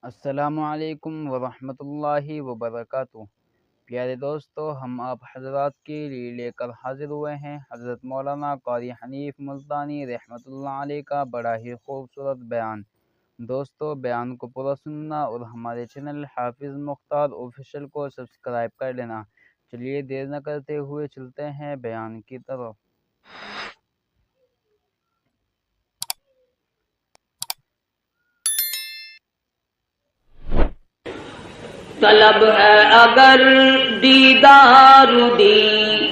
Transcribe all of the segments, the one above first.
السلام علیکم ورحمۃ اللہ وبرکاتہ۔ پیارے دوستو، ہم آپ حضرات کے لیے لے کر حاضر ہوئے ہیں حضرت مولانا قاری حنیف ملتانی رحمۃ اللہ علیہ کا بڑا ہی خوبصورت بیان۔ دوستو، بیان کو پورا سننا اور ہمارے چینل حافظ مختار آفیشیل کو سبسکرائب کر لینا۔ چلیے دیر نہ کرتے ہوئے چلتے ہیں بیان کی طرف۔ طلب ہے اگر دیدار دی،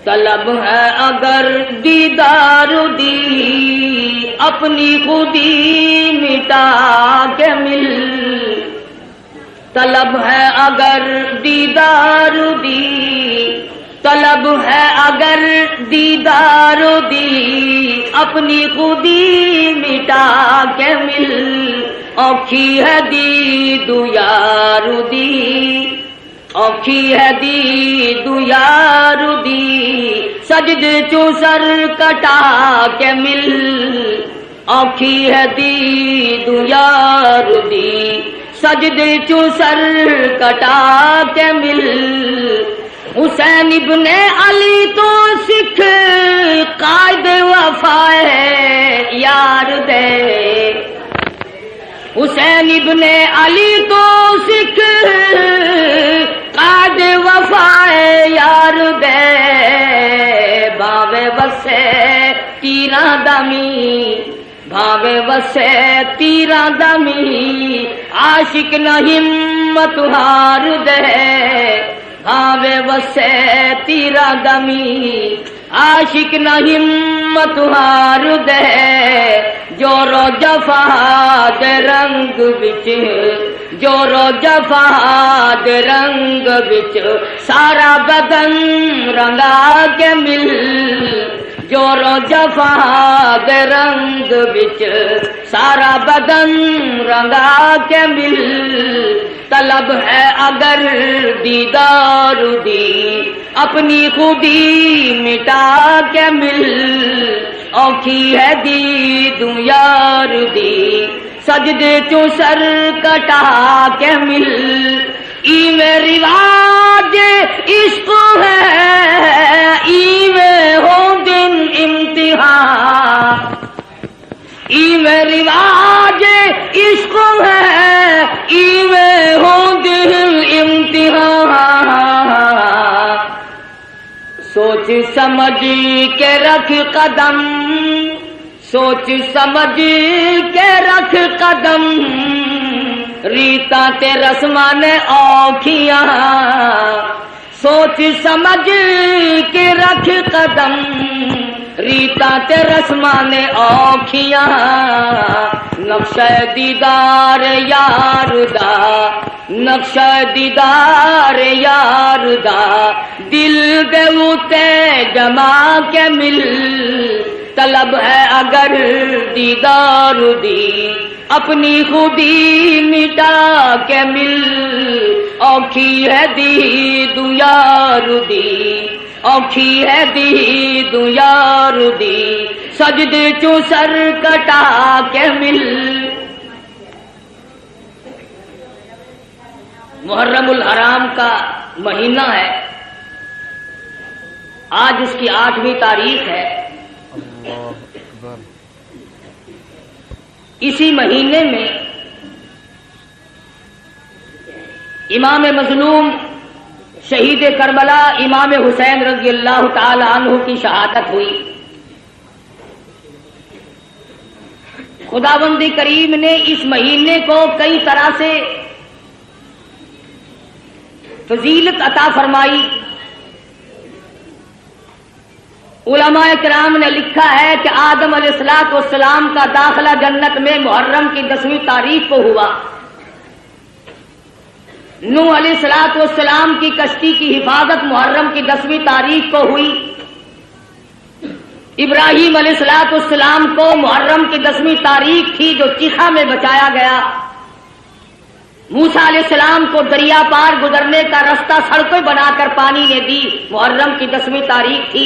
طلب ہے اگر دیدار دی، اپنی خودی مٹا کے مل۔ طلب ہے اگر دیدار دی، طلب ہے اگر دیدار دی، اپنی خودی مٹا کے مل۔ اوکھی ہے دید یار دی، اوکھی ہے دید یار دی، سجدے چوں سر کٹا کے مل۔ اوکھی ہے دید یار دی، سجدے چوں سر کٹا کے مل۔ حسین ابن علی تو سکھ قائد وفا ہے یار دے، حسین ابن علی تو سکھ قائد وفا یار دے، بھاوے وسے تیراں دمی، بھاوے وسے تیراں دمی، عاشق نہ ہمت ہار دے، بھاوے وسے تیراں دمی، عاشق نہ ہمت ہار دے۔ جورو جفا دے رنگ بچ، جورو جفا دے رنگ بچ، سارا بدن رنگا کے مل۔ جورو جفا دے رنگ بچ، سارا بدن رنگا کے مل۔ طلب ہے اگر دیدار دی، اپنی خودی مٹا کے مل۔ اوکھی ہے دید یار دی، سجدے چوں سر کٹا کے مل۔ ایویں رواج عشق ہے، ایویں ہو دن امتحان، ایویں رواج عشق ہے، ایویں ہو دن امتحان۔ سوچ سمجھ کے رکھ قدم، سوچ سمجھ کے رکھ قدم، ریتاں تے رسماں نے اوکھیاں۔ سوچ سمجھ کے رکھ قدم، ریتاں تے رسماں نے اوکھیاں۔ نقشہ دیدار یار دا، نقشہ دیدار یار دا، دل دے اُتے جما کے مل۔ طلب ہے اگر دیدار دی، اپنی خودی مٹا کے مل۔ اوکھی ہے دید یار دی، اوکھی ہے دید یار دی، سجدے چوں سر کٹا کے مل۔ محرم الحرام کا مہینہ ہے، آج اس کی 8ویں تاریخ ہے۔ اسی مہینے میں امام مظلوم شہید کربلا امام حسین رضی اللہ تعالی عنہ کی شہادت ہوئی۔ خداوند کریم نے اس مہینے کو کئی طرح سے فضیلت عطا فرمائی۔ علماء کرام نے لکھا ہے کہ آدم علیہ السلام کا داخلہ جنت میں محرم کی 10ویں تاریخ کو ہوا۔ نوح علیہ السلام کی کشتی کی حفاظت محرم کی 10ویں تاریخ کو ہوئی۔ ابراہیم علیہ السلام کو محرم کی 10ویں تاریخ تھی جو چیخا میں بچایا گیا۔ موسیٰ علیہ السلام کو دریا پار گزرنے کا رستہ سڑکیں بنا کر پانی نے دی، محرم کی 10ویں تاریخ تھی۔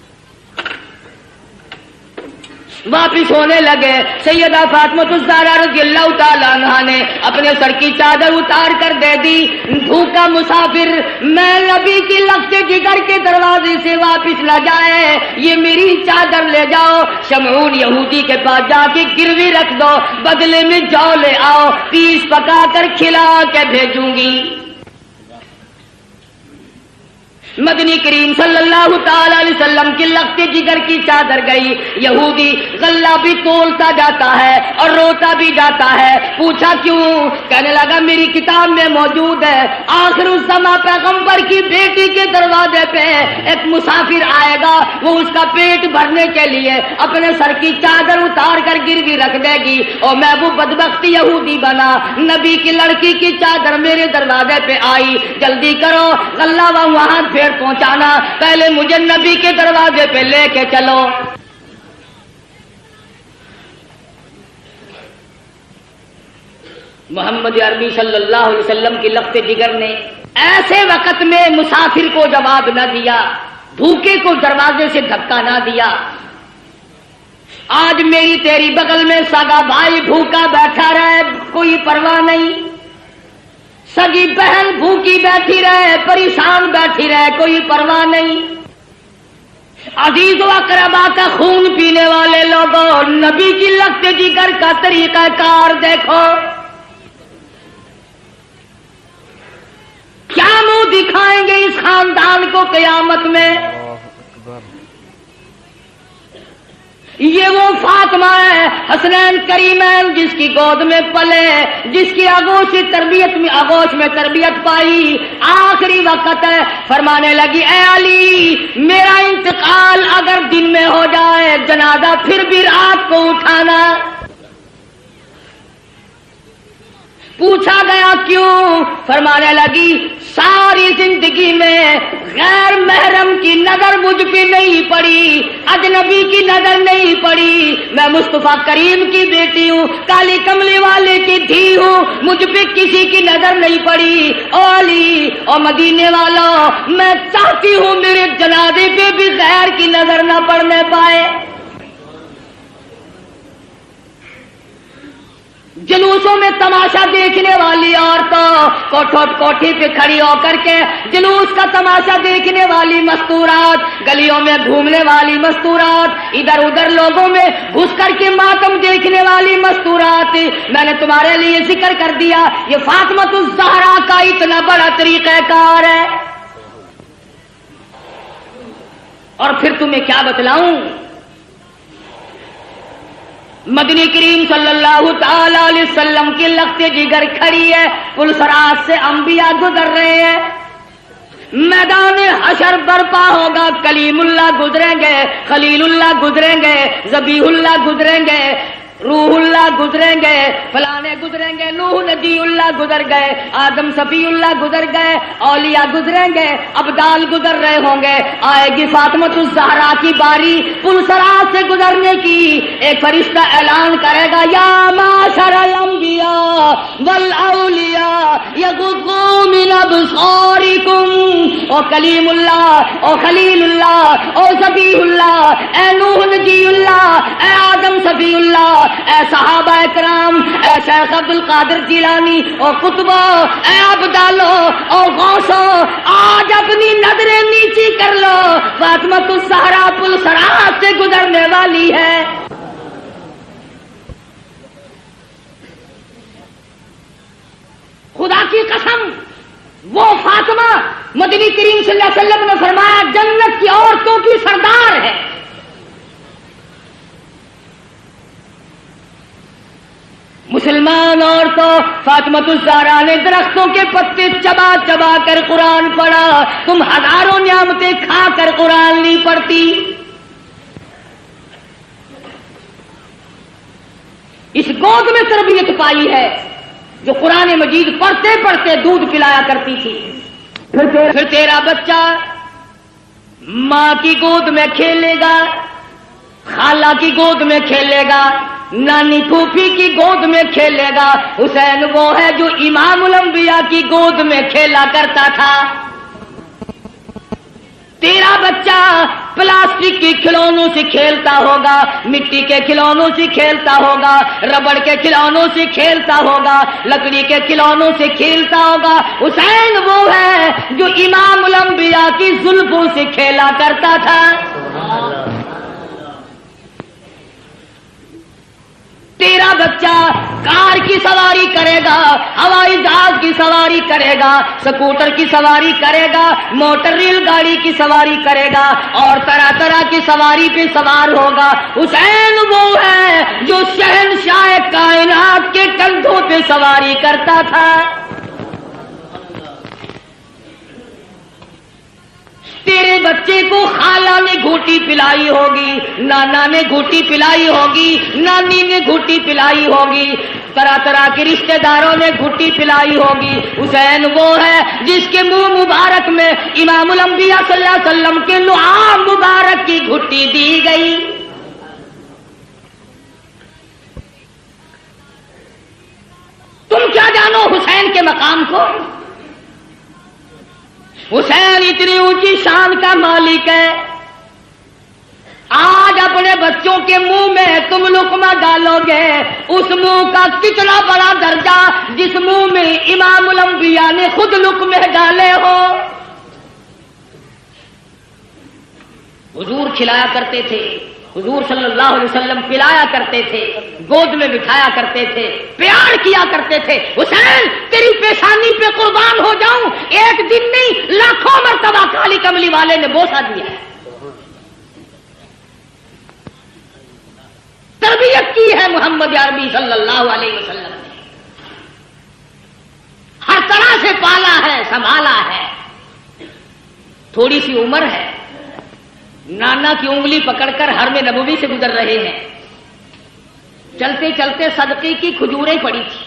واپس ہونے لگے، سیدہ فاطمہ الزہرا رضی اللہ تعالیٰ عنہا نے اپنے سر کی چادر اتار کر دے دی۔ بھوکا مسافر میں نبی کی لفظ جگر کے دروازے سے واپس نہ جائے، یہ میری چادر لے جاؤ، شمعون یہودی کے پاس جا کے گروی رکھ دو، بدلے میں جو لے آؤ، پیس پکا کر کھلا کے بھیجوں گی۔ مدنی کریم صلی اللہ تعالی علیہ وسلم کی لخت جگر کی چادر گئی۔ یہودی غلہ بھی تولتا جاتا ہے اور روتا بھی جاتا ہے، پوچھا کیوں؟ کہنے لگا میری کتاب میں موجود ہے، آخر الزماں پیغمبر کی بیٹی کے دروازے پہ ایک مسافر آئے گا، وہ اس کا پیٹ بھرنے کے لیے اپنے سر کی چادر اتار کر گروی رکھ دے گی، اور میں وہ بدبخت یہودی بنا، نبی کی لڑکی کی چادر میرے دروازے پہ آئی، جلدی کرو غلہ وہاں پھر پہنچانا، پہلے مجھے نبی کے دروازے پہ لے کے چلو۔ محمد عربی صلی اللہ علیہ وسلم کی لخت جگر نے ایسے وقت میں مسافر کو جواب نہ دیا، بھوکے کو دروازے سے دھکا نہ دیا۔ آج میری تیری بغل میں سگا بھائی بھوکا بیٹھا رہے، کوئی پرواہ نہیں، سگی بہن بھوکی بیٹھی رہے، پریشان بیٹھی رہے، کوئی پرواہ نہیں۔ عزیز و اقربا کا خون پینے والے لوگوں، نبی کی لخت جگر کا طریقہ کار دیکھو، کیا منہ دکھائیں گے اس خاندان کو قیامت میں؟ یہ وہ فاطمہ ہے حسنین کریمین جس کی گود میں پلے، جس کی آغوش میں تربیت پائی، آخری وقت ہے، فرمانے لگی اے علی میرا انتقال اگر دن میں ہو جائے جنازہ پھر بھی رات کو اٹھانا۔ پوچھا گیا کیوں؟ فرمانے لگی ساری زندگی میں غیر محرم کی نظر مجھ پہ نہیں پڑی، اجنبی کی نظر نہیں پڑی، میں مصطفیٰ کریم کی بیٹی ہوں، کالی کملی والے کی دھی ہوں، مجھ پہ کسی کی نظر نہیں پڑی۔ او علی او مدینے والوں، میں چاہتی ہوں میرے جنازے پہ بھی غیر کی نظر نہ پڑنے پائے۔ جلوسوں میں تماشا دیکھنے والی عورتوں، کوٹھی پہ کھڑی ہو کر کے جلوس کا تماشا دیکھنے والی مستورات، گلیوں میں گھومنے والی مستورات، ادھر ادھر لوگوں میں گھس کر کے ماتم دیکھنے والی مستورات، میں نے تمہارے لیے ذکر کر دیا یہ فاطمہ الزہرا کا اتنا بڑا طریقہ کار ہے، اور پھر تمہیں کیا بتلاؤں؟ مدنی کریم صلی اللہ تعالی علیہ وسلم کی لخت جگر کھڑی ہے، پلسرات سے انبیاء گزر رہے ہیں، میدان حشر برپا ہوگا، کلیم اللہ گزریں گے، خلیل اللہ گزریں گے، ذبیح اللہ گزریں گے، روح اللہ گزریں گے، فلانے گزریں گے، نوح نبی اللہ گزر گئے، آدم صفی اللہ گزر گئے، اولیاء گزریں گے، ابدال گزر رہے ہوں گے، آئے گی فاطمہ الزہرا کی باری پلسرات سے گزرنے کی، ایک فرشتہ اعلان کرے گا یا معاشر الانبیاء والاولیاء یغضوا من ابصارکم، او کلیم اللہ، او خلیل اللہ، او ذبیح اللہ، اے نوح نبی اللہ، اے آدم صفی اللہ، اے صحابہ کرام، اے شیخ عبد القادر جیلانی، اور قطبہ، اے ابدالو اور غوثو، آج اپنی نظریں نیچی کر لو، فاطمہ الزہرا پلسرات سے گزرنے والی ہے۔ خدا کی قسم وہ فاطمہ مدنی کریم صلی اللہ علیہ وسلم نے فرمایا جنت کی عورتوں کی سردار ہے۔ مسلمان عورتوں، فاطمہ الزہرا نے درختوں کے پتے چبا چبا کر قرآن پڑھا، تم ہزاروں نعمتیں کھا کر قرآن نہیں پڑھتی۔ اس گود میں تربیت پائی ہے جو قرآن مجید پڑھتے پڑھتے دودھ پلایا کرتی تھی۔ پھر تیرا بچہ ماں کی گود میں کھیلے گا، خالہ کی گود میں کھیلے گا، نانی پھوپھی کی گود میں کھیلے گا۔ حسین وہ ہے جو امام الانبیاء کی گود میں کھیلا کرتا تھا۔ تیرا بچہ پلاسٹک کے کھلونوں سے کھیلتا ہوگا، مٹی کے کھلونوں سے کھیلتا ہوگا، ربڑ کے کھلونوں سے کھیلتا ہوگا، لکڑی کے کھلونوں سے کھیلتا ہوگا۔ حسین وہ ہے جو امام الانبیاء کی زلفوں سے کھیلا کرتا تھا۔ تیرا بچہ کار کی سواری کرے گا، ہوائی جہاز کی سواری کرے گا، سکوٹر کی سواری کرے گا، موٹر ریل گاڑی کی سواری کرے گا، اور طرح طرح کی سواری پہ سوار ہوگا۔ حسین وہ ہے جو شہنشاہ کائنات کے کندھوں پہ سواری کرتا تھا۔ تیرے بچے کو خالہ نے گھوٹی پلائی ہوگی، نانا نے گھوٹی پلائی ہوگی، نانی نے گھوٹی پلائی ہوگی، طرح طرح کے رشتہ داروں نے گھوٹی پلائی ہوگی۔ حسین وہ ہے جس کے منہ مبارک میں امام الانبیاء صلی اللہ علیہ وسلم کے لعاب مبارک کی گھوٹی دی گئی۔ تم کیا جانو حسین کے مقام کو؟ حسین اتنی اونچی شان کا مالک ہے، آج اپنے بچوں کے منہ میں تم لقمہ ڈالو گے، اس منہ کا کتنا بڑا درجہ جس منہ میں امام الانبیاء نے خود لقمے ڈالے ہو۔ حضور کھلایا کرتے تھے، حضور صلی اللہ علیہ وسلم پلایا کرتے تھے، گود میں بٹھایا کرتے تھے، پیار کیا کرتے تھے۔ حسین تیری پیشانی پہ قربان ہو جاؤں، ایک دن نہیں لاکھوں مرتبہ کالی کملی والے نے بوسہ دیا ہے، تربیت کی ہے محمد عربی صلی اللہ علیہ وسلم نے، ہر طرح سے پالا ہے، سنبھالا ہے۔ تھوڑی سی عمر ہے، نانا کی انگلی پکڑ کر حرم نبوی سے گزر رہے ہیں، چلتے چلتے صدقے کی کھجوریں پڑی تھی،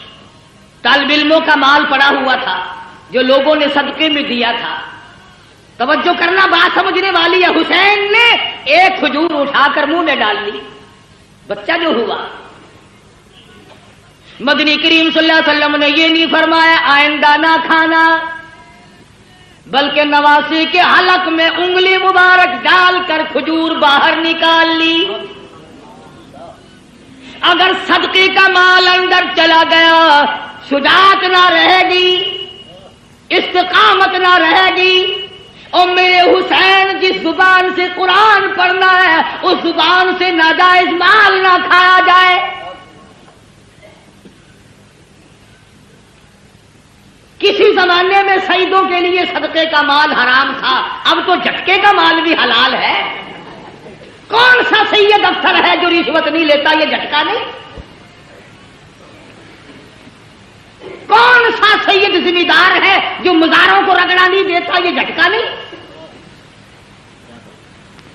طالب علموں کا مال پڑا ہوا تھا جو لوگوں نے صدقے میں دیا تھا۔ توجہ کرنا، بات سمجھنے والی ہے۔ حسین نے ایک کھجور اٹھا کر منہ میں ڈال لی، بچہ جو ہوا۔ مدنی کریم صلی اللہ علیہ وسلم نے یہ نہیں فرمایا آئندہ نہ کھانا، بلکہ نواسی کے حلق میں انگلی مبارک ڈال کر کھجور باہر نکال لی۔ اگر صدقے کا مال اندر چلا گیا، شجاعت نہ رہے گی، استقامت نہ رہے گی، اور میرے حسین جس زبان سے قرآن پڑھنا ہے اس زبان سے ناجائز مال نہ کھایا جائے۔ کسی زمانے میں سیدوں کے لیے صدقے کا مال حرام تھا، اب تو جھٹکے کا مال بھی حلال ہے۔ کون سا سید افسر ہے جو رشوت نہیں لیتا؟ یہ جھٹکا نہیں۔ کون سا سید ذمہ دار ہے جو مزاروں کو رگڑا نہیں دیتا؟ یہ جھٹکا نہیں۔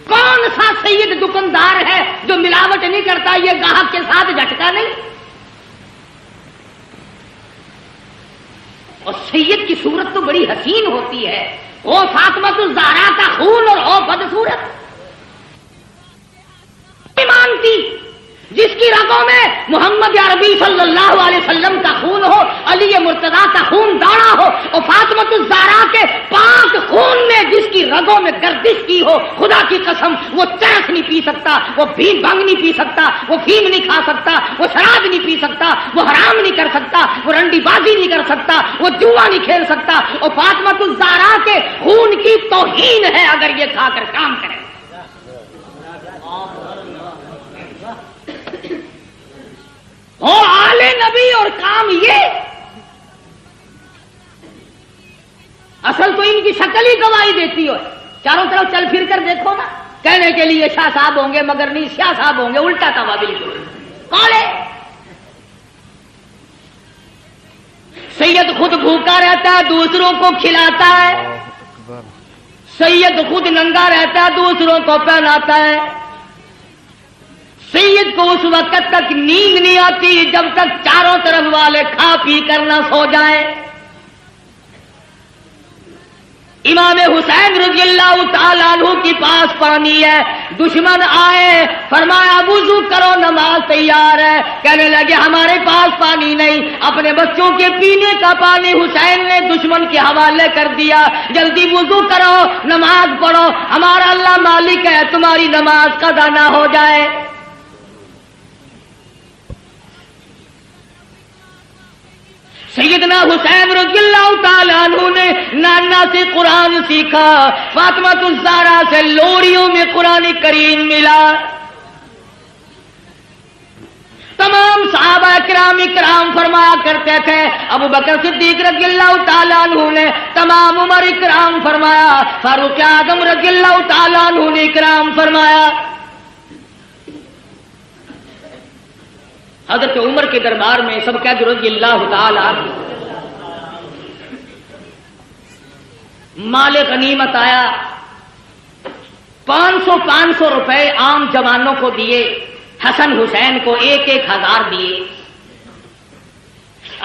کون سا سید دکاندار ہے جو ملاوٹ نہیں کرتا؟ یہ گاہک کے ساتھ جھٹکا نہیں۔ اور سید کی صورت تو بڑی حسین ہوتی ہے، او فاطمہ الزہرا کا خون اور او بدصورت مانتی، جس کی رگوں میں محمد عربی صلی اللہ علیہ وسلم کا خون ہو، علی مرتضیٰ کا خون دوڑا ہو، اور فاطمہ الزہرا کے پاک خون میں جس کی رگوں میں گردش کی ہو، خدا کی قسم وہ چرس نہیں پی سکتا، وہ بھینگ بھنگ نہیں پی سکتا، وہ فیم نہیں کھا سکتا، وہ شراب نہیں پی سکتا، وہ حرام نہیں کر سکتا، وہ رنڈی بازی نہیں کر سکتا، وہ جوا نہیں کھیل سکتا، اور فاطمہ الزہرا کے خون کی توہین ہے اگر یہ کھا کر کام کرے۔ ہو آل نبی اور کام یہ، اصل تو ان کی شکل ہی گواہی دیتی ہو۔ چاروں طرف چل پھر کر دیکھو نا، کہنے کے لیے شاہ صاحب ہوں گے مگر نہیں شاہ صاحب ہوں گے، الٹا تھا بالکل۔ کون ہے سید؟ خود بھوکا رہتا ہے، دوسروں کو کھلاتا ہے۔ سید خود ننگا رہتا ہے، دوسروں کو پہناتا ہے۔ سید کو اس وقت تک نیند نہیں آتی جب تک چاروں طرف والے کھا پی کر نہ سو جائیں۔ امام حسین رضی اللہ تعالیٰ عنہ کے پاس پانی ہے، دشمن آئے، فرمایا وضو کرو نماز تیار ہے، کہنے لگے ہمارے پاس پانی نہیں، اپنے بچوں کے پینے کا پانی حسین نے دشمن کے حوالے کر دیا، جلدی وضو کرو نماز پڑھو، ہمارا اللہ مالک ہے، تمہاری نماز قضا نہ ہو جائے۔ سیدنا حسین رضی اللہ تعالیٰ عنہ نے نانا سے قرآن سیکھا، فاطمہ الزہرا سے لوریوں میں قرآن کریم ملا۔ تمام صحابہ کرام فرمایا کرتے تھے، ابو بکر صدیق رضی اللہ تعالیٰ عنہ نے، تمام عمر اکرام فرمایا، فاروق اعظم رضی اللہ تعالیٰ عنہ نے اکرام فرمایا۔ حضرت عمر کے دربار میں سب قید رضی اللہ تعالی عنہ، مال غنیمت آیا، 500 روپے عام جوانوں کو دیے، حسن حسین کو 1,000 دیے۔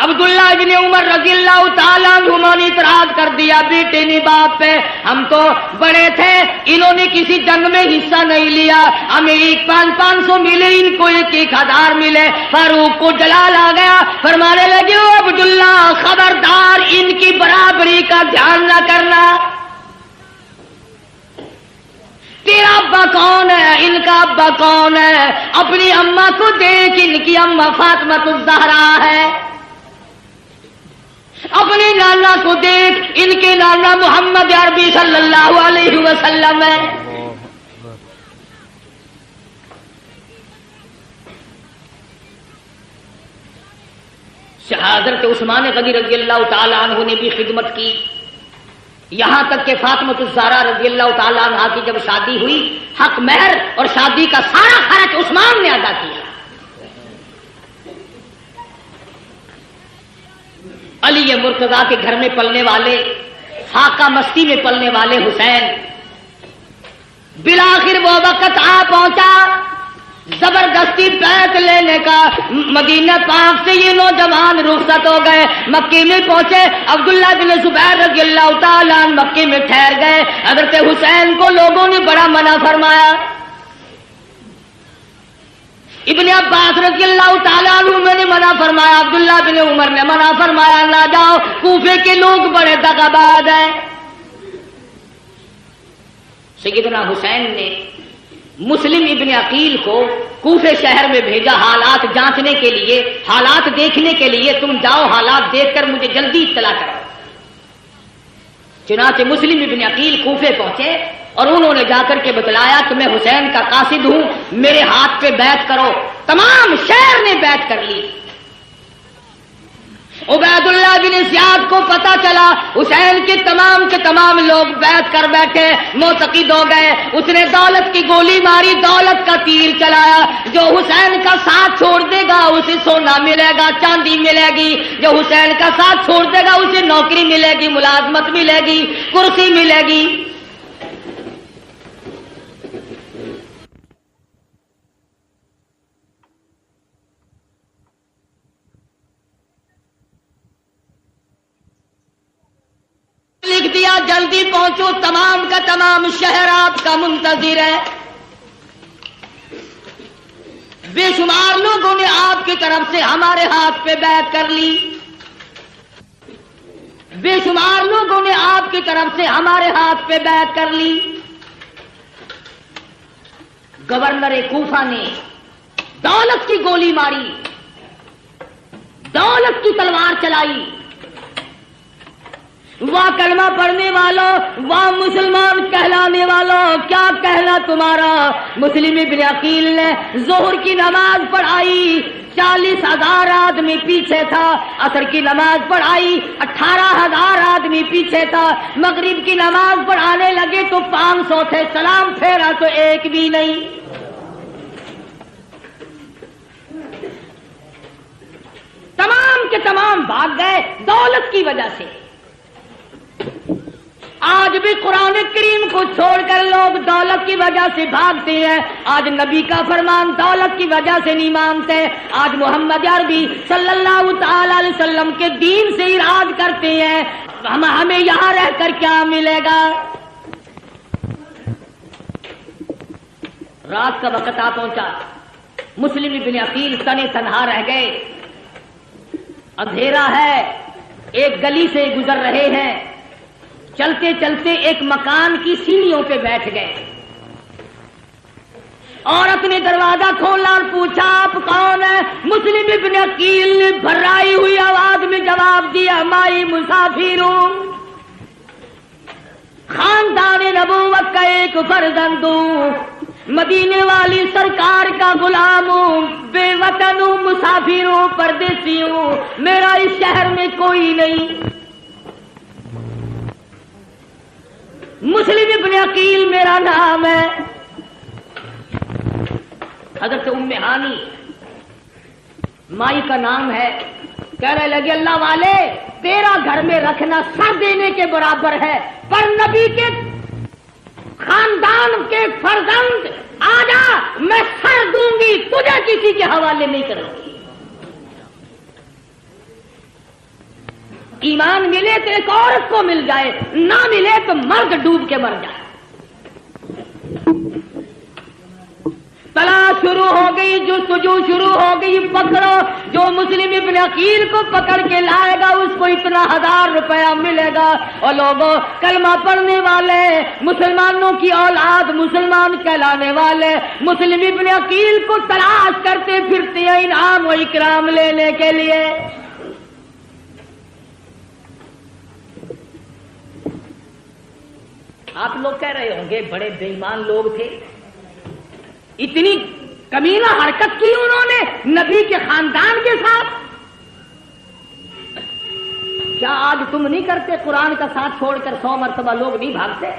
عبداللہ ابن عمر رضی اللہ تعالیٰ عنہ نے اعتراض کر دیا، بیٹے نے باپ پہ، ہم تو بڑے تھے، انہوں نے کسی جنگ میں حصہ نہیں لیا، ہمیں 500 ملے، ان کو 1,000 ملے۔ فاروق کو جلال آ گیا، فرمانے لگے او عبداللہ خبردار ان کی برابری کا دھیان نہ کرنا، تیرا ابا کون ہے، ان کا ابا کون ہے، اپنی اماں کو دیکھ، ان کی اماں فاطمہ الزہرا ہے، اپنے نانا کو دیکھ، ان کے نانا محمد عربی صلی اللہ علیہ وسلم ہے۔ حضرت عثمان غنی رضی اللہ تعالیٰ عنہ نے بھی خدمت کی، یہاں تک کہ فاطمہ الزہرا رضی اللہ تعالیٰ عنہ کی جب شادی ہوئی، حق مہر اور شادی کا سارا خرچ عثمان نے ادا کیا۔ علی مرتضیٰ کے گھر میں پلنے والے، فاقہ مستی میں پلنے والے حسین، بالآخر وہ وقت آ پہنچا زبردستی بیعت لینے کا، مدینہ پاک سے یہ نوجوان رخصت ہو گئے، مکے میں پہنچے، عبداللہ بن زبیر رضی اللہ تعالیٰ عنہ مکے میں ٹھہر گئے۔ حضرت حسین کو لوگوں نے بڑا منع فرمایا، ابن عباس رضی اللہ تعالیٰ عنہ نے منع فرمایا، عبداللہ بن عمر نے منع فرمایا، نہ جاؤ، کوفے کے لوگ بڑے دغاباز ہیں۔ سیدنا حسین نے مسلم ابن عقیل کو کوفے شہر میں بھیجا حالات جانچنے کے لیے، حالات دیکھنے کے لیے، تم جاؤ حالات دیکھ کر مجھے جلدی اطلاع کرو۔ چنانچہ مسلم ابن عقیل کوفے پہنچے اور انہوں نے جا کر کے بتلایا کہ میں حسین کا قاصد ہوں، میرے ہاتھ پہ بیعت کرو۔ تمام شہر نے بیعت کر لی۔ عبید اللہ بن زیاد کو پتا چلا حسین کے تمام لوگ بیعت کر بیٹھے، معتقد ہو گئے۔ اس نے دولت کی گولی ماری، دولت کا تیر چلایا، جو حسین کا ساتھ چھوڑ دے گا اسے سونا ملے گا، چاندی ملے گی، جو حسین کا ساتھ چھوڑ دے گا اسے نوکری ملے گی، ملازمت ملے گی، کرسی ملے گی۔ لکھ دیا جلدی پہنچو، تمام کا تمام شہر آپ کا منتظر ہے۔ بے شمار لوگوں نے آپ کی طرف سے ہمارے ہاتھ پہ بیعت کر لی، بے شمار لوگوں نے آپ کی طرف سے ہمارے ہاتھ پہ بیعت کر لی۔ گورنر کوفہ نے دولت کی گولی ماری، دولت کی تلوار چلائی۔ واہ کلمہ پڑھنے والوں، واہ مسلمان کہلانے والوں، کیا کہنا تمہارا۔ مسلم ابن عقیل نے ظہر کی نماز پڑھائی، 40,000 آدمی پیچھے تھا، عصر کی نماز پڑھائی، 18,000 آدمی پیچھے تھا، مغرب کی نماز پڑھانے لگے تو 500 تھے، سلام پھیرا تو ایک بھی نہیں۔ تمام کے تمام بھاگ گئے دولت کی وجہ سے۔ آج بھی قرآن کریم کو چھوڑ کر لوگ دولت کی وجہ سے بھاگتے ہیں، آج نبی کا فرمان دولت کی وجہ سے نہیں مانتے، آج محمد عربی صلی اللہ تعالی علیہ وسلم کے دین سے اراد کرتے ہیں۔ ہمیں یہاں رہ کر کیا ملے گا؟ رات کا وقت آ پہنچا، مسلم ابن عقیل تنے تنہا رہ گئے، اندھیرا ہے، ایک گلی سے گزر رہے ہیں، چلتے چلتے ایک مکان کی سیڑھیوں پہ بیٹھ گئے۔ عورت نے دروازہ کھولا اور پوچھا آپ کون ہیں؟ مسلم ابن عقیل نے بھرائی ہوئی آواز میں جواب دیا مائی مسافر ہوں، خاندان نبوت کا ایک فرزند ہوں، مدینے والی سرکار کا غلام ہوں، بے وطن ہوں، مسافر ہوں، پردیسی ہوں، میرا اس شہر میں کوئی نہیں۔ مسلم ابن عقیل میرا نام ہے۔ حضرت ام ہانی مائی کا نام ہے، کہنے لگے اللہ والے تیرا گھر میں رکھنا سر دینے کے برابر ہے، پر نبی کے خاندان کے فرزند آجا میں سر دوں گی، تجھے کسی کے حوالے نہیں کروں گی۔ ایمان ملے تو ایک عورت کو مل جائے، نہ ملے تو مرد ڈوب کے مر جائے۔ تلاش شروع ہو گئی، جستجو شروع ہو گئی، پکڑو، جو مسلم ابن عقیل کو پکڑ کے لائے گا اس کو اتنا 1000 روپیہ ملے گا۔ اور لوگوں کلمہ پڑھنے والے مسلمانوں کی اولاد، مسلمان کہلانے والے مسلم ابن عقیل کو تلاش کرتے پھرتے ہیں انعام و اکرام لینے کے لیے۔ آپ لوگ کہہ رہے ہوں گے بڑے بے ایمان لوگ تھے، اتنی کمینہ حرکت کی انہوں نے نبی کے خاندان کے ساتھ، کیا آج تم نہیں کرتے؟ قرآن کا ساتھ چھوڑ کر 100 مرتبہ لوگ نہیں بھاگتے؟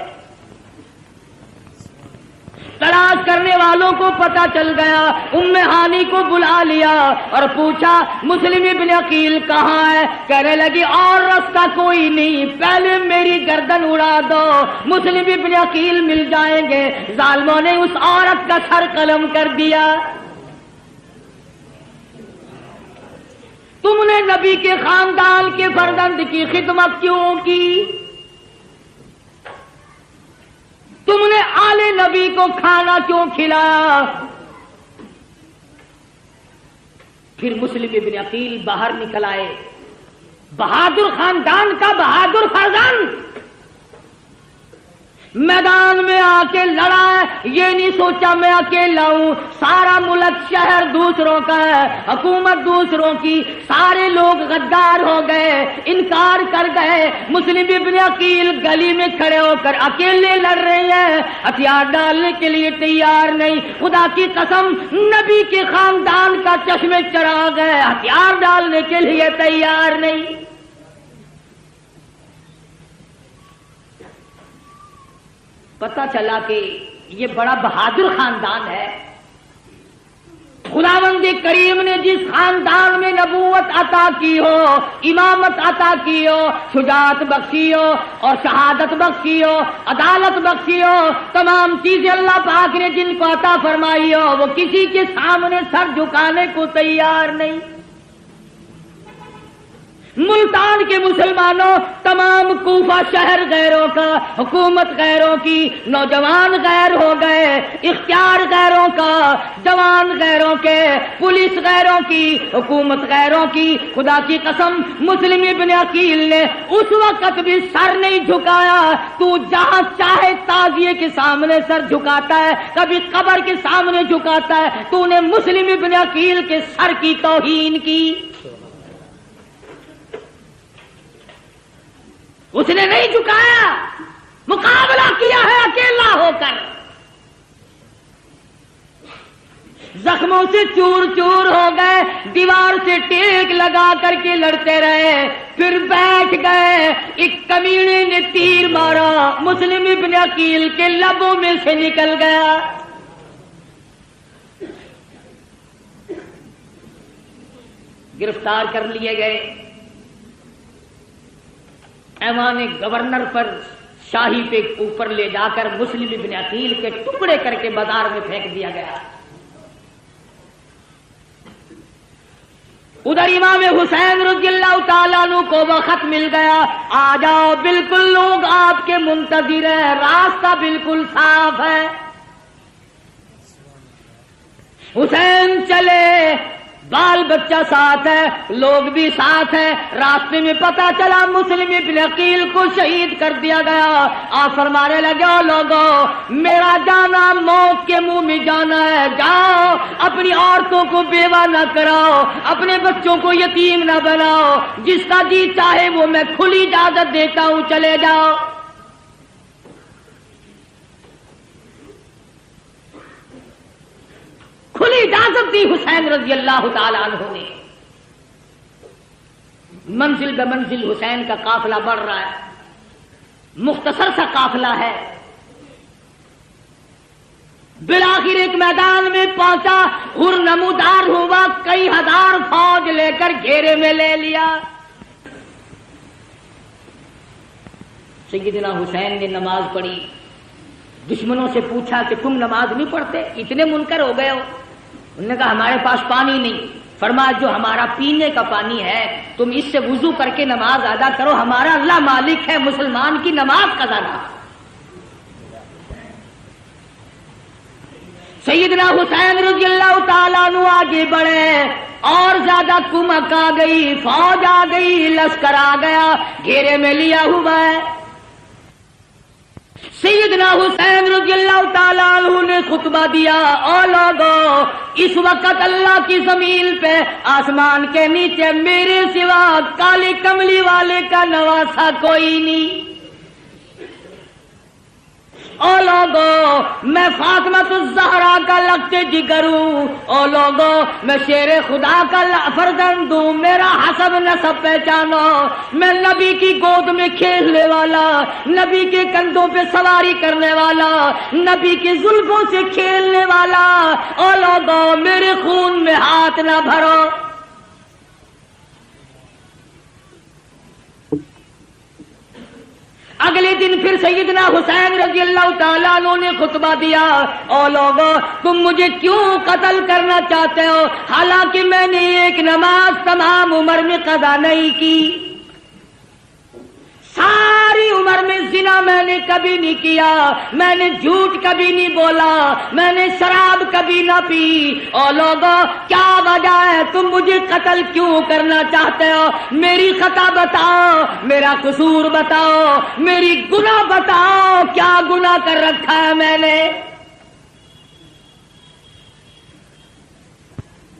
تلاش کرنے والوں کو پتا چل گیا، ام ہانی کو بلا لیا اور پوچھا مسلم ابن عقیل کہاں ہے؟ کہنے لگی اور رستہ کوئی نہیں، پہلے میری گردن اڑا دو، مسلم ابن عقیل مل جائیں گے۔ ظالموں نے اس عورت کا سر قلم کر دیا۔ تم نے نبی کے خاندان کے فرزند کی خدمت کیوں کی؟ تم نے آل نبی کو کھانا کیوں کھلایا؟ پھر مسلم ابن عقیل باہر نکل آئے، بہادر خاندان کا بہادر فرزند میدان میں آ کے لڑا ہے، یہ نہیں سوچا میں اکیلا ہوں، سارا ملک شہر دوسروں کا ہے، حکومت دوسروں کی، سارے لوگ غدار ہو گئے، انکار کر گئے۔ مسلم ابن عقیل گلی میں کھڑے ہو کر اکیلے لڑ رہے ہیں، ہتھیار ڈالنے کے لیے تیار نہیں۔ خدا کی قسم نبی کے خاندان کا چشمے چراغ ہے، ہتھیار ڈالنے کے لیے تیار نہیں۔ پتہ چلا کہ یہ بڑا بہادر خاندان ہے۔ خداوند کریم نے جس خاندان میں نبوت عطا کی ہو، امامت عطا کی ہو، شجاعت بخشی ہو اور شہادت بخشی ہو، عدالت بخشی ہو، تمام چیزیں اللہ پاک نے جن کو عطا فرمائی ہو، وہ کسی کے سامنے سر جھکانے کو تیار نہیں۔ ملتان کے مسلمانوں، تمام کوفہ شہر غیروں کا، حکومت غیروں کی، نوجوان غیر ہو گئے، اختیار غیروں کا، جوان غیروں کے، پولیس غیروں کی، حکومت غیروں کی۔ خدا کی قسم مسلم ابن عقیل نے اس وقت بھی سر نہیں جھکایا۔ تو جہاں چاہے تعزیے کے سامنے سر جھکاتا ہے، کبھی قبر کے سامنے جھکاتا ہے، تو نے مسلم ابن عقیل کے سر کی توہین کی۔ اس نے نہیں جھکایا، مقابلہ کیا ہے اکیلا ہو کر، زخموں سے چور چور ہو گئے، دیوار سے ٹیک لگا کر کے لڑتے رہے، پھر بیٹھ گئے۔ ایک کمینے نے تیر مارا، مسلم ابن عقیل کے لبوں میں سے نکل گیا۔ گرفتار کر لیے گئے، ایوان گورنر پر شاہی پہ اوپر لے جا کر مسلم ابن عقیل کے ٹکڑے کر کے بازار میں پھینک دیا گیا۔ ادھر امام حسین رضی اللہ تعالیٰ عنہ کو کو وہ خط مل گیا، آ جاؤ بالکل لوگ آپ کے منتظر ہیں، راستہ بالکل صاف ہے۔ حسین چلے، بال بچہ ساتھ ہے، لوگ بھی ساتھ ہیں۔ راستے میں پتا چلا مسلم ابن عقیل کو شہید کر دیا گیا۔ آپ فرمانے لگے، او لوگوں، میرا جانا موت کے منہ میں جانا ہے، جاؤ اپنی عورتوں کو بیوہ نہ کراؤ، اپنے بچوں کو یتیم نہ بناؤ، جس کا جی چاہے وہ میں کھلی اجازت دیتا ہوں، چلے جاؤ۔ کھلی اجازت دی حسین رضی اللہ تعالی عنہ نے۔ منزل بہ منزل حسین کا قافلہ بڑھ رہا ہے، مختصر سا قافلہ ہے۔ بالآخر ایک میدان میں پہنچا، ہر نمودار ہوا، کئی ہزار فوج لے کر گھیرے میں لے لیا۔ سیدنا حسین نے نماز پڑھی، دشمنوں سے پوچھا کہ تم نماز نہیں پڑھتے، اتنے منکر ہو گئے ہو؟ انہوں نے کہا ہمارے پاس پانی نہیں۔ فرمایا جو ہمارا پینے کا پانی ہے تم اس سے وضو کر کے نماز ادا کرو، ہمارا اللہ مالک ہے، مسلمان کی نماز قضا نہ۔ سیدنا حسین رضی اللہ تعالیٰ عنہ آگے بڑھے، اور زیادہ کمک آ گئی، فوج آ گئی، لشکر آ گیا، گھیرے میں لیا ہوا ہے۔ سیدنا حسین رضی اللہ تعالیٰ عنہ نے خطبہ دیا، او لوگو، اس وقت اللہ کی زمین پہ آسمان کے نیچے میرے سوا کالی کملی والے کا نواسا کوئی نہیں۔ او لوگو، میں فاطمہ الزہرا کا لگتے جگر ہوں، او لوگو، میں شیر خدا کا فرزند ہوں، میرا حسب نسب پہچانو، میں نبی کی گود میں کھیلنے والا، نبی کے کندھوں پہ سواری کرنے والا، نبی کے زلفوں سے کھیلنے والا، او لوگو میرے خون میں ہاتھ نہ بھرو۔ اگلے دن پھر سیدنا حسین رضی اللہ تعالیٰ عنہ نے خطبہ دیا، او لوگو، تم مجھے کیوں قتل کرنا چاہتے ہو، حالانکہ میں نے ایک نماز تمام عمر میں قضا نہیں کی، ساری عمر میں زنا میں نے کبھی نہیں کیا، میں نے جھوٹ کبھی نہیں بولا، میں نے شراب کبھی نہ پی، او لوگو کیا وجہ ہے، تم مجھے قتل کیوں کرنا چاہتے ہو؟ میری خطا بتاؤ، میرا قصور بتاؤ، میری گناہ بتاؤ، کیا گناہ کر رکھا ہے میں نے؟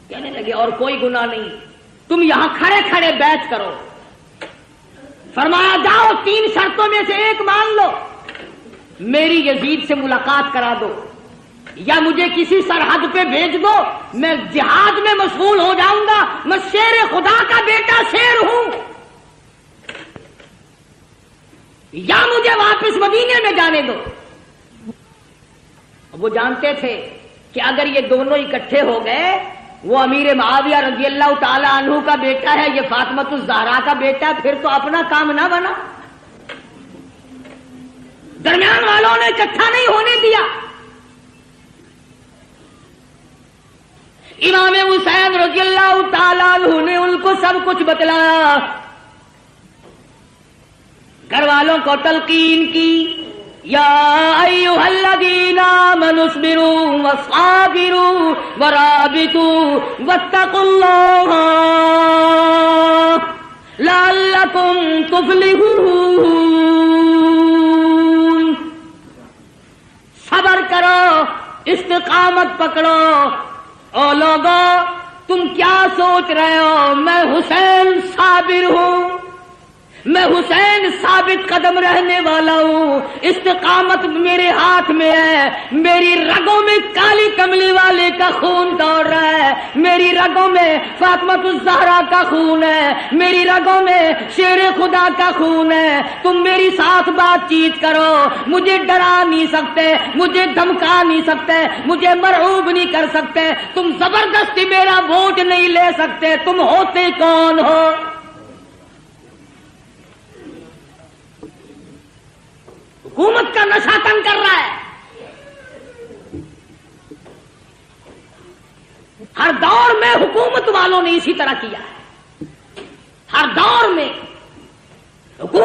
کہنے لگے اور کوئی گناہ نہیں، تم یہاں کھڑے کھڑے بیعت کرو۔ فرمایا جاؤ 3 شرطوں میں سے ایک مان لو، میری یزید سے ملاقات کرا دو، یا مجھے کسی سرحد پہ بھیج دو، میں جہاد میں مشغول ہو جاؤں گا، میں شیر خدا کا بیٹا شیر ہوں، یا مجھے واپس مدینے میں جانے دو۔ وہ جانتے تھے کہ اگر یہ دونوں اکٹھے ہو گئے، وہ امیر معاویہ رضی اللہ تعالی عنہ کا بیٹا ہے، یہ فاطمہ الزہرا کا بیٹا، پھر تو اپنا کام نہ بنا۔ درمیان والوں نے اکٹھا نہیں ہونے دیا۔ امام حسین رضی اللہ تعالی عنہ نے ان کو سب کچھ بتلایا، گھر والوں کو تلقین کی، یا ایھا الذین آمنوا اصبروا وصابروا ورابطوا واتقوا اللہ لعلکم تفلحون۔ صبر کرو، استقامت پکڑو۔ او لوگو تم کیا سوچ رہے ہو، میں حسین صابر ہوں، میں حسین ثابت قدم رہنے والا ہوں، استقامت میرے ہاتھ میں ہے، میری رگوں میں کالی کملی والے کا خون دوڑ رہا ہے، میری رگوں میں فاطمہ الزہرا کا خون ہے، میری رگوں میں شیر خدا کا خون ہے۔ تم میری ساتھ بات چیت کرو، مجھے ڈرا نہیں سکتے، مجھے دھمکا نہیں سکتے، مجھے مرعوب نہیں کر سکتے، تم زبردستی میرا ووٹ نہیں لے سکتے، تم ہوتے کون ہو؟ حکومت کا نشہ تنگ کر رہا ہے، ہر دور میں حکومت والوں نے اسی طرح کیا ہے، ہر دور میں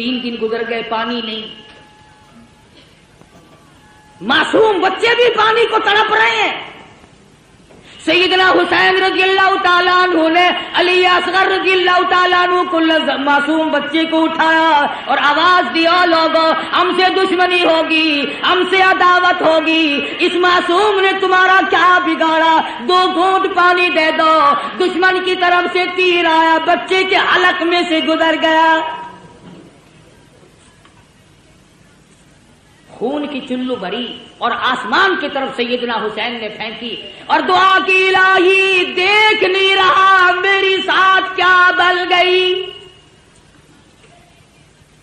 3 دن گزر گئے پانی نہیں. معصوم بچے بھی پانی کو تڑپ رہے ہیں. سیدنا حسین رضی اللہ تعالیٰ عنہ نے علی اصغر رضی اللہ تعالیٰ عنہ کو معصوم بچے کو اٹھایا اور آواز دیا لوگوں ہم سے دشمنی ہوگی, ہم سے عداوت ہوگی, اس معصوم نے تمہارا کیا بگاڑا, 2 گھونٹ پانی دے دو. دشمن کی طرف سے تیر آیا, بچے کے حلق میں سے گزر گیا. خون کی چلو بھری اور آسمان کی طرف سیدنا حسین نے پھینکی اور دعا کی, الہی دیکھ نہیں رہا میری ساتھ کیا بل گئی.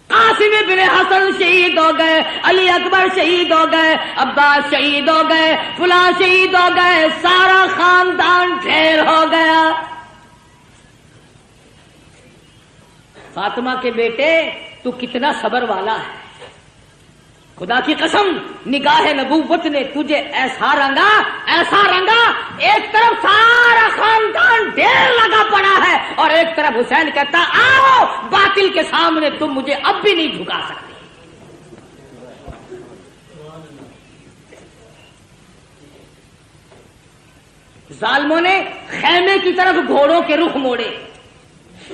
قاسم بن حسن شہید ہو گئے, علی اکبر شہید ہو گئے, عباس شہید ہو گئے, فلاں شہید ہو گئے, سارا خاندان ڈھیر ہو گیا. فاطمہ کے بیٹے تو کتنا صبر والا ہے, خدا کی قسم نگاہ نبوت نے تجھے ایسا رنگا ایک طرف سارا خاندان ڈھیر لگا پڑا ہے اور ایک طرف حسین کہتا آؤ باطل کے سامنے تم مجھے اب بھی نہیں جھکا سکتے. ظالموں نے خیمے کی طرف گھوڑوں کے رخ موڑے.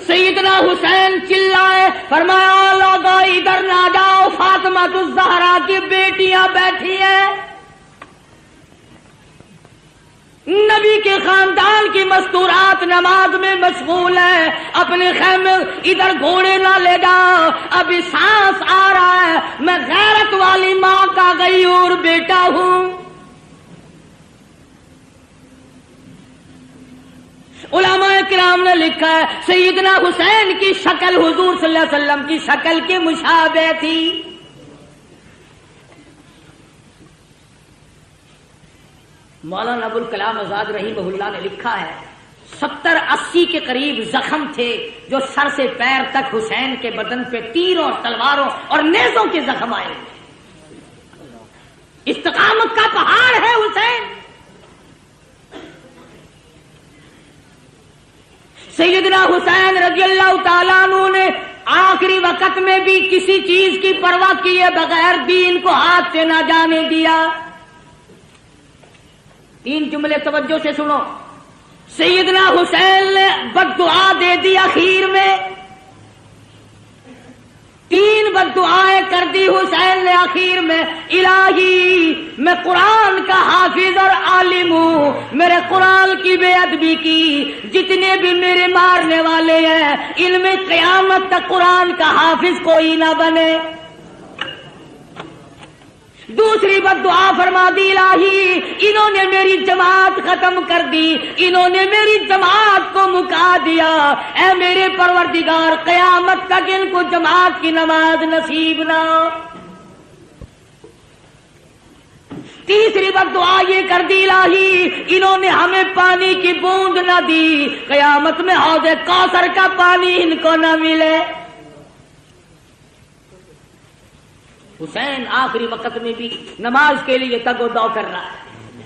سیدنا حسین چلائے, فرمایا لوگوں ادھر نہ جاؤ, فاطمہ الزہرا کی بیٹیاں بیٹھی ہیں, نبی کے خاندان کی مستورات نماز میں مشغول ہیں, اپنے خیمے ادھر گھوڑے نہ لے جاؤ, ابھی سانس آ رہا ہے, میں غیرت والی ماں کا غیور بیٹا ہوں. علماء کرام نے لکھا ہے سیدنا حسین کی شکل حضور صلی اللہ علیہ وسلم کی شکل کے مشابہ تھی. مولانا ابوالکلام آزاد رحمہ اللہ نے لکھا ہے 70-80 کے قریب زخم تھے جو سر سے پیر تک حسین کے بدن پہ تیروں, تلواروں اور نیزوں کے زخم آئے. استقامت کا پہاڑ ہے حسین. سیدنا حسین رضی اللہ تعالیٰ عنہ نے آخری وقت میں بھی کسی چیز کی پرواہ کیے بغیر دین کو ہاتھ سے نہ جانے دیا. 3 جملے توجہ سے سنو. سیدنا حسین نے بد دعا دے دی اخیر میں, 3 بد دعائیں کر دی حسین نے اخیر میں. الہی میں قرآن کا حافظ اور عالم ہوں, میرے قرآن کی بے ادبی کی, جتنے بھی میرے مارنے والے ہیں ان میں قیامت تک قرآن کا حافظ کوئی نہ بنے. دوسری بد دعا فرما دی, الہی انہوں نے میری جماعت ختم کر دی, انہوں نے میری جماعت کو مکا دیا, اے میرے پروردگار قیامت تک ان کو جماعت کی نماز نصیب نہ ہو. تیسری بد دعا یہ کر دی, الہی انہوں نے ہمیں پانی کی بوند نہ دی, قیامت میں حوض کوثر کا پانی ان کو نہ ملے. حسین آخری وقت میں بھی نماز کے لیے تگ و دو کر رہا ہے,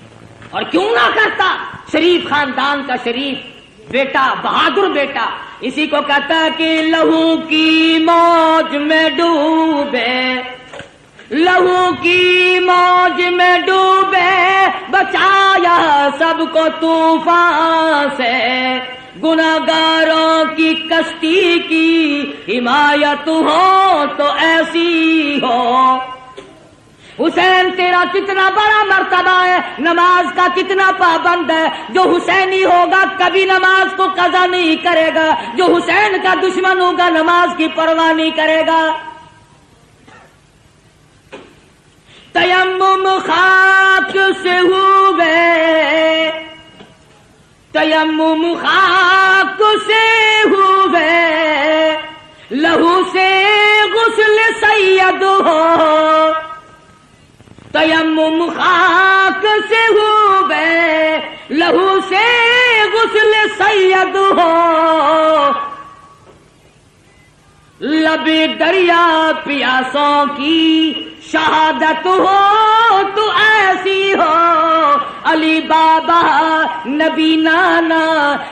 اور کیوں نہ کرتا, شریف خاندان کا شریف بیٹا, بہادر بیٹا. اسی کو کہتا ہے کہ لہو کی موج میں ڈوبے, لہو کی موج میں ڈوبے, بچایا سب کو طوفان سے, گناہگاروں کی کشتی کی حمایت ہو تو ایسی ہو. حسین تیرا کتنا بڑا مرتبہ ہے, نماز کا کتنا پابند ہے. جو حسینی ہوگا کبھی نماز کو قضا نہیں کرے گا, جو حسین کا دشمن ہوگا نماز کی پرواہ نہیں کرے گا. تیمم خاک سے ہوئے, تیمم خاک سے ہوئے, لہو سے غسل سید ہو. تیمم خاک سے ہوئے, لہو سے غسل سید ہو. لب دریا پیاسوں کی شہادت ہو تو ایسی ہو, علی بابا نبی نانا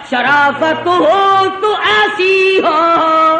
شرافت ہو تو ایسی ہو.